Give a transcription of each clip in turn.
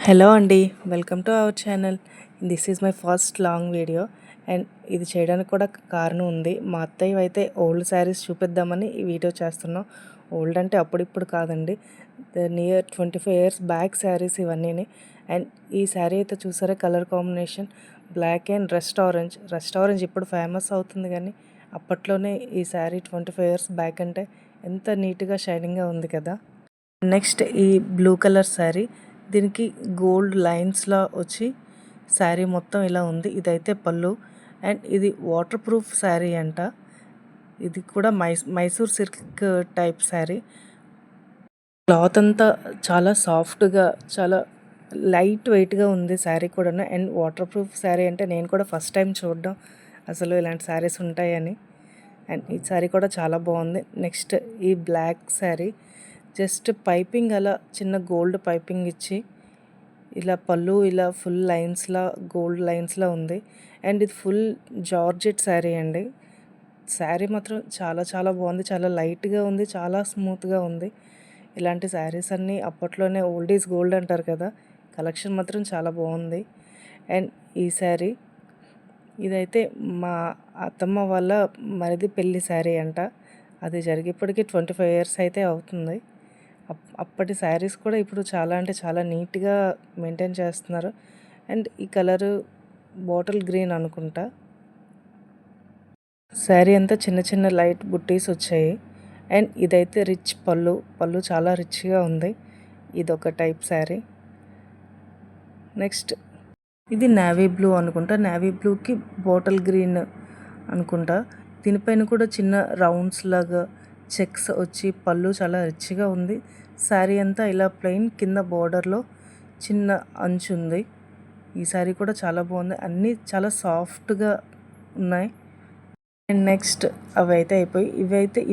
Hello అండి, welcome to our channel. This is my first long video. And ఇది చేయడానికి కూడా కారణం ఉంది. మా అత్తయ్య అయితే ఓల్డ్ శారీస్ చూపిద్దామని ఈ వీడియో చేస్తున్నాం. ఓల్డ్ అంటే అప్పుడిప్పుడు కాదండి, నియర్ 25 ఇయర్స్ బ్యాక్ శారీస్ ఇవన్నీ. అండ్ ఈ శారీ అయితే చూసారా, colour combination black and rest orange ఇప్పుడు ఫేమస్ అవుతుంది, కానీ అప్పట్లోనే ఈ శారీ 25 ఇయర్స్ బ్యాక్ అంటే ఎంత నీట్గా షైనింగ్గా ఉంది కదా. నెక్స్ట్ ఈ బ్లూ కలర్ శారీ, దీనికి గోల్డ్ లైన్స్లా వచ్చి శారీ మొత్తం ఇలా ఉంది. ఇదైతే పళ్ళు. అండ్ ఇది వాటర్ ప్రూఫ్ శారీ అంట. ఇది కూడా Mysore silk type sari. Cloth అంతా చాలా సాఫ్ట్గా, చాలా లైట్ వెయిట్గా ఉంది శారీ కూడా. అండ్ వాటర్ ప్రూఫ్ శారీ అంటే నేను కూడా ఫస్ట్ టైం చూడడం, అసలు ఇలాంటి శారీస్ ఉంటాయని. అండ్ ఈ శారీ కూడా చాలా బాగుంది. నెక్స్ట్ ఈ బ్లాక్ శారీ, జస్ట్ పైపింగ్ అలా చిన్న గోల్డ్ పైపింగ్ ఇచ్చి ఇలా పళ్ళు ఇలా ఫుల్ లైన్స్లా గోల్డ్ లైన్స్లా ఉంది. అండ్ ఇది ఫుల్ జార్జెట్ శారీ అండి. శారీ మాత్రం చాలా చాలా బాగుంది, చాలా లైట్గా ఉంది, చాలా స్మూత్గా ఉంది. ఇలాంటి శారీస్ అన్నీ అప్పట్లోనే ఓల్డ్ ఈజ్ గోల్డ్ అంటారు కదా. కలెక్షన్ మాత్రం చాలా బాగుంది. అండ్ ఈ శారీ, ఇదైతే మా అత్తమ్మ వాళ్ళ మరిది పెళ్ళి శారీ అంట. అది జరిగేప్పటికీ 25 ఇయర్స్ అయితే అవుతుంది. అప్పటి శారీస్ కూడా ఇప్పుడు చాలా అంటే చాలా నీట్గా మెయింటైన్ చేస్తున్నారు. అండ్ ఈ కలరు బాటిల్ గ్రీన్ అనుకుంటా. శారీ అంతా చిన్న చిన్న లైట్ బుట్టీస్ వచ్చాయి. అండ్ ఇదైతే రిచ్ పళ్ళు చాలా రిచ్గా ఉంది. ఇదొక టైప్ శారీ. నెక్స్ట్ ఇది నేవీ బ్లూ అనుకుంటా. నేవీ బ్లూకి బాటిల్ గ్రీన్ అనుకుంటా. దీనిపైన కూడా చిన్న రౌండ్స్ లాగా చెక్స్ వచ్చి పళ్ళు చాలా రిచ్గా ఉంది. శారీ అంతా ఇలా ప్లెయిన్, కింద బోర్డర్లో చిన్న అంచు ఉంది. ఈ శారీ కూడా చాలా బాగుంది. అన్నీ చాలా సాఫ్ట్గా ఉన్నాయి. అండ్ నెక్స్ట్ అవి అయితే అయిపోయి,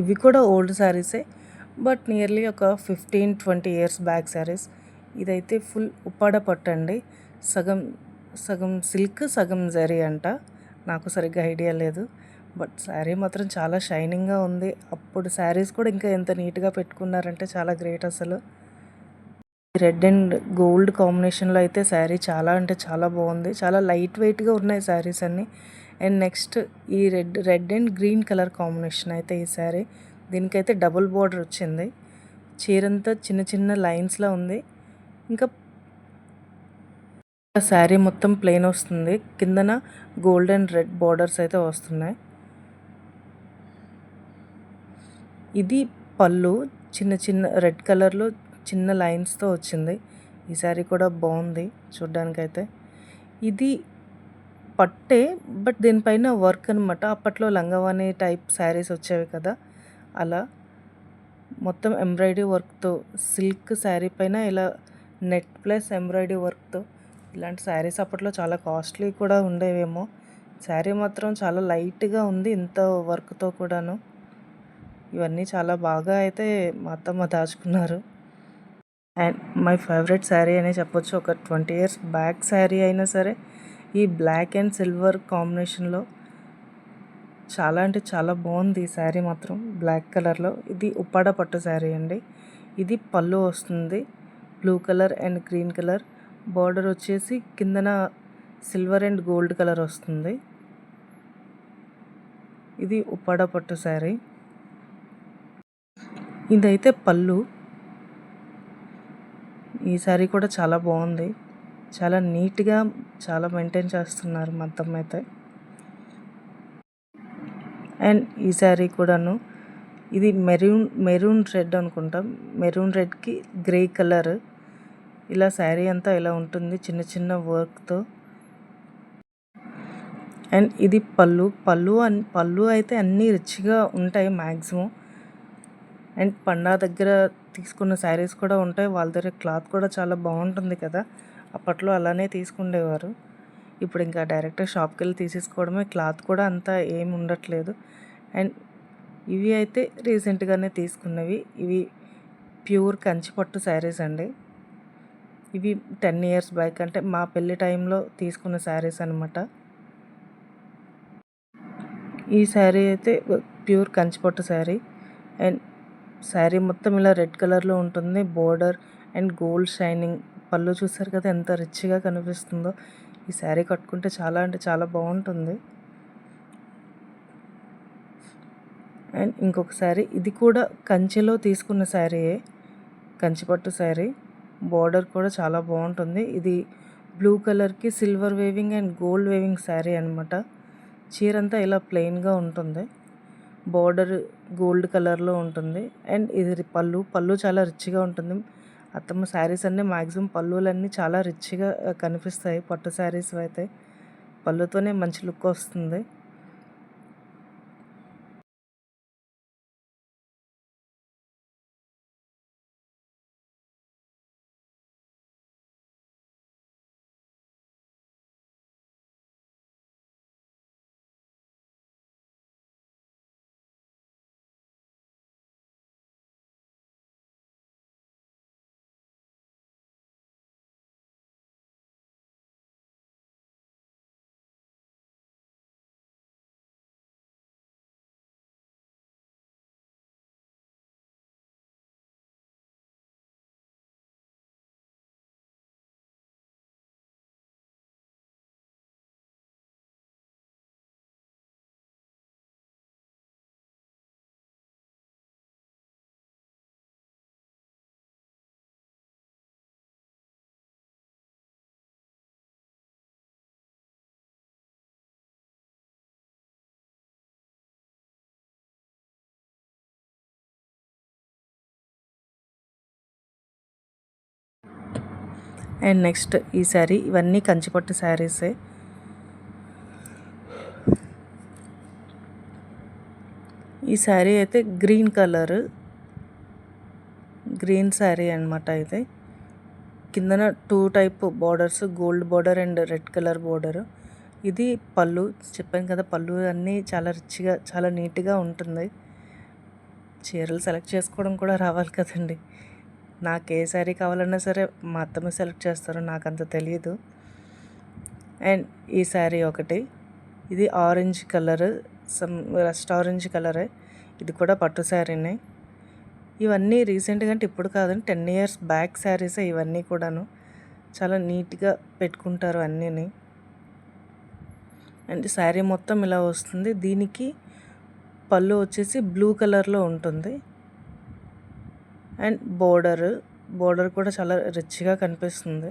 ఇవి కూడా ఓల్డ్ శారీసే, బట్ నియర్లీ ఒక 15-20 ఇయర్స్ బ్యాక్ శారీస్. ఇదైతే ఫుల్ ఉప్పాడ పట్టు అండి. సగం సగం సిల్క్, సగం జరీ అంట. నాకు సరిగ్గా ఐడియా లేదు, బట్ శారీ మాత్రం చాలా షైనింగ్గా ఉంది. అప్పుడు శారీస్ కూడా ఇంకా ఎంత నీట్గా పెట్టుకున్నారంటే చాలా గ్రేట్ అసలు. రెడ్ అండ్ గోల్డ్ కాంబినేషన్లో అయితే శారీ చాలా అంటే చాలా బాగుంది. చాలా లైట్ వెయిట్గా ఉన్నాయి శారీస్ అన్నీ. అండ్ నెక్స్ట్ ఈ red and green colour combination అయితే ఈ శారీ. దీనికైతే డబుల్ బార్డర్ వచ్చింది. చీరంతా చిన్న చిన్న లైన్స్లో ఉంది. ఇంకా శారీ మొత్తం ప్లెయిన్ వస్తుంది. కిందన గోల్డ్ అండ్ రెడ్ బార్డర్స్ అయితే వస్తున్నాయి. ఇది పళ్ళు, చిన్న చిన్న రెడ్ కలర్లో చిన్న లైన్స్తో వచ్చింది. ఈ శారీ కూడా బాగుంది చూడ్డానికైతే. ఇది పట్టే, బట్ దీనిపైన వర్క్ అనమాట. అప్పట్లో లంగావాణి టైప్ శారీస్ వచ్చేవి కదా, అలా మొత్తం ఎంబ్రాయిడరీ వర్క్తో సిల్క్ శారీ పైన ఇలా నెట్ ప్లస్ ఎంబ్రాయిడరీ వర్క్తో. ఇలాంటి శారీస్ అప్పట్లో చాలా కాస్ట్లీ కూడా ఉండేవేమో. శారీ మాత్రం చాలా లైట్గా ఉంది, ఇంత వర్క్తో కూడాను. ఇవన్నీ చాలా బాగా అయితే మా అత్తమ్మ దాచుకున్నారు. అండ్ మై ఫేవరెట్ శారీ అనే చెప్పొచ్చు. ఒక 20 ఇయర్స్ బ్యాక్ శారీ అయినా సరే, ఈ బ్లాక్ అండ్ సిల్వర్ కాంబినేషన్లో చాలా అంటే చాలా బాగుంది ఈ శారీ మాత్రం. బ్లాక్ కలర్లో ఇది ఉప్పాడ పట్టు శారీ అండి. ఇది పళ్ళు వస్తుంది, blue colour and green colour. Border వచ్చేసి కిందన సిల్వర్ అండ్ గోల్డ్ కలర్ వస్తుంది. ఇది ఉప్పాడ పట్టు శారీ. ఇదైతే పళ్ళు. ఈ శారీ కూడా చాలా బాగుంది, చాలా నీట్గా చాలా మెయింటైన్ చేస్తున్నారు మొత్తం అయితే. అండ్ ఈ శారీ కూడాను, ఇది మెరూన్ రెడ్ అనుకుంటాం. మెరూన్ రెడ్కి గ్రే కలర్. ఇలా శారీ అంతా ఇలా ఉంటుంది చిన్న చిన్న వర్క్తో. అండ్ ఇది పళ్ళు అయితే అన్నీ రిచ్గా ఉంటాయి మ్యాక్సిమం. అండ్ పండా దగ్గర తీసుకున్న శారీస్ కూడా ఉంటాయి. వాళ్ళ దగ్గర క్లాత్ కూడా చాలా బాగుంటుంది కదా. అప్పట్లో అలానే తీసుకుండేవారు. ఇప్పుడు ఇంకా డైరెక్ట్గా షాప్కి వెళ్ళి తీసేసుకోవడమే. క్లాత్ కూడా అంతా ఏమి ఉండట్లేదు. అండ్ ఇవి అయితే రీసెంట్గానే తీసుకున్నవి. ఇవి ప్యూర్ కంచిపట్టు శారీస్ అండి. ఇవి 10 ఇయర్స్ బ్యాక్, అంటే మా పెళ్ళి టైంలో తీసుకున్న శారీస్ అనమాట. ఈ శారీ అయితే pure Kanchipattu sari. And sari మొత్తం ఇలా రెడ్ కలర్లో ఉంటుంది. బోర్డర్ అండ్ గోల్డ్ షైనింగ్ పళ్ళు చూసారు కదా ఎంత రిచ్గా కనిపిస్తుందో. ఈ శారీ కట్టుకుంటే చాలా అంటే చాలా బాగుంటుంది. అండ్ ఇంకొక శారీ, ఇది కూడా కంచిలో తీసుకున్న శారీయే, కంచిపట్టు శారీ. బార్డర్ కూడా చాలా బాగుంటుంది. ఇది బ్లూ కలర్కి silver weaving and gold weaving sari అనమాట. చీర అంతా ఇలా ప్లెయిన్గా ఉంటుంది, బార్డర్ గోల్డ్ కలర్లో ఉంటుంది. అండ్ ఇది పళ్ళు చాలా రిచ్గా ఉంటుంది. అత్తమ్మ శారీస్ అన్నీ మ్యాక్సిమం పళ్ళులన్నీ చాలా రిచ్గా కనిపిస్తాయి. పట్టు శారీస్ అయితే పళ్ళుతోనే మంచి లుక్ వస్తుంది. అండ్ నెక్స్ట్ ఈ శారీ, ఇవన్నీ కంచిపట్టు శారీసే. ఈ శారీ అయితే గ్రీన్ శారీ అనమాట. అయితే కిందన 2 type borders, gold border and red colour border. ఇది పళ్ళు, చెప్పాను కదా పళ్ళు అన్నీ చాలా రిచ్గా చాలా నీట్గా ఉంటుంది. చీరలు సెలెక్ట్ చేసుకోవడం కూడా రావాలి కదండి. నాకు ఏ శారీ కావాలన్నా సరే మా అత్తమ్మ సెలెక్ట్ చేస్తారు, నాకు అంత తెలియదు. అండ్ ఈ శారీ ఒకటి, ఇది ఆరెంజ్ కలర్, రస్ట్ ఆరెంజ్ కలరే. ఇది కూడా పట్టు శారీనే. ఇవన్నీ రీసెంట్గా అంటే ఇప్పుడు కాదండి, 10 years బ్యాక్ శారీసే ఇవన్నీ కూడాను. చాలా నీట్గా పెట్టుకుంటారు అన్నీని. అండ్ శారీ మొత్తం ఇలా వస్తుంది. దీనికి పళ్ళు వచ్చేసి బ్లూ కలర్లో ఉంటుంది. అండ్ బోర్డర్ కూడా చాలా రిచ్గా కనిపిస్తుంది.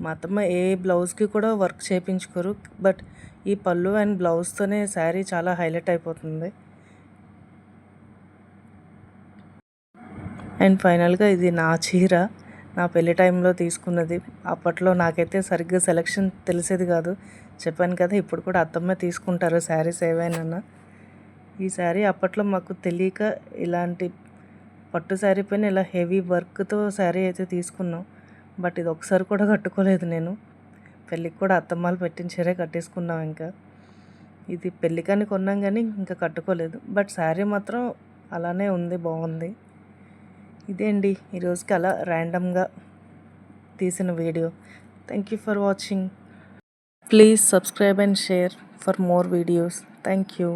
మా అత్తమ్మ ఏ బ్లౌజ్కి కూడా వర్క్ చేయించుకోరు, బట్ ఈ పళ్ళు అండ్ బ్లౌజ్తోనే శారీ చాలా హైలైట్ అయిపోతుంది. అండ్ ఫైనల్గా ఇది నా చీర, నా పెళ్లి టైంలో తీసుకున్నది. అప్పట్లో నాకైతే సరిగ్గా సెలెక్షన్ తెలిసేది కాదు, చెప్పాను కదా. ఇప్పుడు కూడా అత్తమ్మ తీసుకుంటారు శారీస్ ఏవైనా. ఈ శారీ అప్పట్లో మాకు తెలియక ఇలాంటి పట్టు శారీ పైన ఇలా హెవీ వర్క్తో శారీ అయితే తీసుకున్నాం. బట్ ఇది ఒకసారి కూడా కట్టుకోలేదు నేను. పెళ్ళికి కూడా అత్తమ్మలు పెట్టిన చీరే కట్టేసుకున్నాం. ఇంకా ఇది పెళ్ళికని కొన్నాం కానీ ఇంకా కట్టుకోలేదు. బట్ శారీ మాత్రం అలానే ఉంది, బాగుంది. ఇదే అండి ఈరోజుకి అలా ర్యాండమ్గా తీసిన video. Thank you for watching. Please subscribe and share for more videos. Thank you.